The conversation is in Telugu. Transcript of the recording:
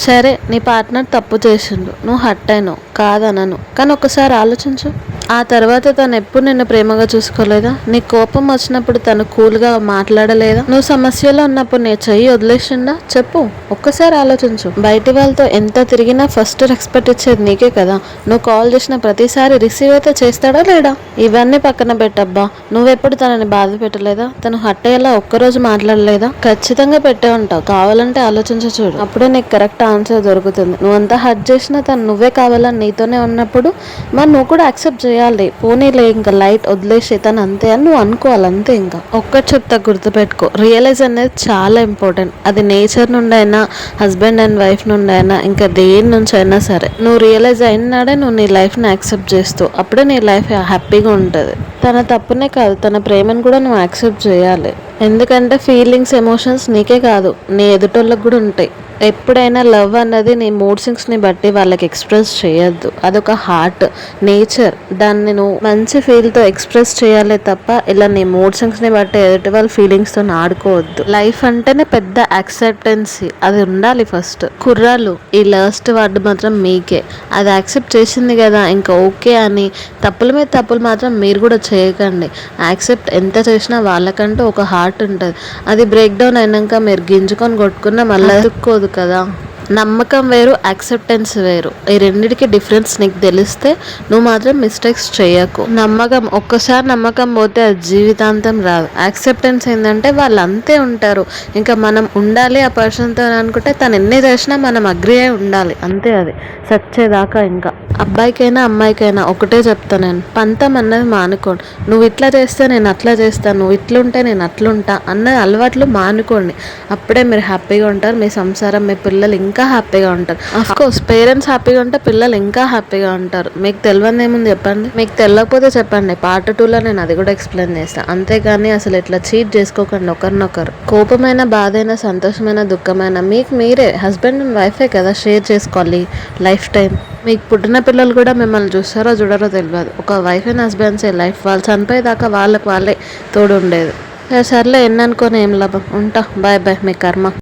సరే, నీ పార్ట్నర్ తప్పు చేసిండు, నువ్వు హర్ట్ అయినావు, కాదనను. కానీ ఒకసారి ఆలోచించు, ఆ తర్వాత తను ఎప్పుడు నిన్ను ప్రేమగా చూసుకోలేదా? నీ కోపం వచ్చినప్పుడు తను కూల్గా మాట్లాడలేదా? నువ్వు సమస్యలో ఉన్నప్పుడు నీ చెయ్యి వదిలేసిండా? చెప్పు, ఒక్కసారి ఆలోచించు. బయటి వాళ్ళతో ఎంత తిరిగినా ఫస్ట్ రెస్పెక్ట్ ఇచ్చేది నీకే కదా. నువ్వు కాల్ చేసిన ప్రతిసారి రిసీవ్ అయితే చేస్తాడా లేడా? ఇవన్నీ పక్కన పెట్టబ్బా. నువ్వెప్పుడు తనని బాధ పెట్టలేదా? తను హర్ట్ అయ్యేలా ఒక్కరోజు మాట్లాడలేదా? ఖచ్చితంగా పెట్టే ఉంటావు. కావాలంటే ఆలోచించి చూడు, అప్పుడే నీకు కరెక్ట్ ఆన్సర్ దొరుకుతుంది. నువ్వంతా హర్ట్ చేసినా తను నువ్వే కావాలని నీతోనే ఉన్నప్పుడు మరి నువ్వు కూడా యాక్సెప్ట్ చేయాలి. పోనీలే, ఇంకా లైట్ వదిలేసి తను అంతే అని నువ్వు అనుకోవాలి, అంతే. ఇంకా ఒక్కటి చెప్తా, గుర్తుపెట్టుకో, రియలైజ్ అనేది చాలా ఇంపార్టెంట్. అది నేచర్ నుండి అయినా, హస్బెండ్ అండ్ వైఫ్ నుండి అయినా, ఇంకా దేని నుంచి అయినా సరే, నువ్వు రియలైజ్ అయినాడే నువ్వు నీ లైఫ్ని యాక్సెప్ట్ చేస్తావు. అప్పుడే నీ లైఫ్ హ్యాపీగా ఉంటుంది. తన తప్పునే కాదు, తన ప్రేమను కూడా నువ్వు యాక్సెప్ట్ చేయాలి. ఎందుకంటే ఫీలింగ్స్, ఎమోషన్స్ నీకే కాదు, నీ ఎదుటోళ్ళకి కూడా ఉంటాయి. ఎప్పుడైనా లవ్ అన్నది నీ మూడ్ స్వింగ్స్ని బట్టి వాళ్ళకి ఎక్స్ప్రెస్ చేయొద్దు. అదొక హార్ట్, నేచర్. దాన్ని నువ్వు మంచి ఫీల్తో ఎక్స్ప్రెస్ చేయాలి తప్ప ఇలా నీ మూడ్ స్వింగ్స్ని బట్టి ఎదుటి వాళ్ళ ఫీలింగ్స్తో ఆడుకోవద్దు. లైఫ్ అంటేనే పెద్ద యాక్సెప్టెన్సీ, అది ఉండాలి ఫస్ట్. కుర్రాలు, ఈ లాస్ట్ వర్డ్ మాత్రం మీకే. అది యాక్సెప్ట్ చేసింది కదా, ఇంకా ఓకే అని తప్పుల మీద తప్పులు మాత్రం మీరు కూడా చేయకండి. యాక్సెప్ట్ ఎంత చేసినా వాళ్ళకంటూ ఒక హార్ట్ ఉంటుంది. అది బ్రేక్ డౌన్ అయినాక మీరు గింజుకొని కొట్టుకున్నా మళ్ళీ అతుక్కోదు కదా. నమ్మకం వేరు, యాక్సెప్టెన్స్ వేరు. ఈ రెండిటికి డిఫరెన్స్ నీకు తెలిస్తే నువ్వు మాత్రం మిస్టేక్స్ చేయకు. ఒక్కసారి నమ్మకం పోతే అది జీవితాంతం రాదు. యాక్సెప్టెన్స్ ఏంటంటే వాళ్ళు అంతే ఉంటారు, ఇంకా మనం ఉండాలి ఆ పర్సన్తో అనుకుంటే తను ఎన్ని చేసినా మనం అగ్రి అయి ఉండాలి, అంతే. అది సచ్చేదాకా. ఇంకా అబ్బాయికైనా అమ్మాయికైనా ఒకటే చెప్తా నేను, పంతం అన్నది మానుకోండి. నువ్వు ఇట్లా చేస్తే నేను అట్లా చేస్తాను, నువ్వు ఇట్లుంటే నేను అట్లుంటా అన్న అలవాట్లు మానుకోండి. అప్పుడే మీరు హ్యాపీగా ఉంటారు, మీ సంసారం, మీ పిల్లలు ఇంకా హ్యాపీగా ఉంటారు. అఫ్కోర్స్ పేరెంట్స్ హ్యాపీగా ఉంటే పిల్లలు ఇంకా హ్యాపీగా ఉంటారు. మీకు తెలియదు ఏముంది చెప్పండి, మీకు తెలియకపోతే చెప్పండి, పార్ట్ 2లో నేను అది కూడా ఎక్స్ప్లెయిన్ చేస్తాను. అంతేగాని అసలు ఇట్లా చీట్ చేసుకోకండి ఒకరినొకరు. కోపమైన, బాధైన, సంతోషమైన, దుఃఖమైన మీకు మీరే, హస్బెండ్ అండ్ వైఫే కదా షేర్ చేసుకోవాలి లైఫ్ టైం. మీకు పుట్టిన పిల్లలు కూడా మిమ్మల్ని చూస్తారో చూడరో తెలియదు. ఒక వైఫ్ అండ్ హస్బెండ్సే లైఫ్, వాళ్ళు చనిపోయేదాకా వాళ్ళకి వాళ్ళే తోడు ఉండేది. సర్లే, ఎన్ననుకొని ఏం లాభం. ఉంటా, బాయ్ బాయ్, మీ కర్మ.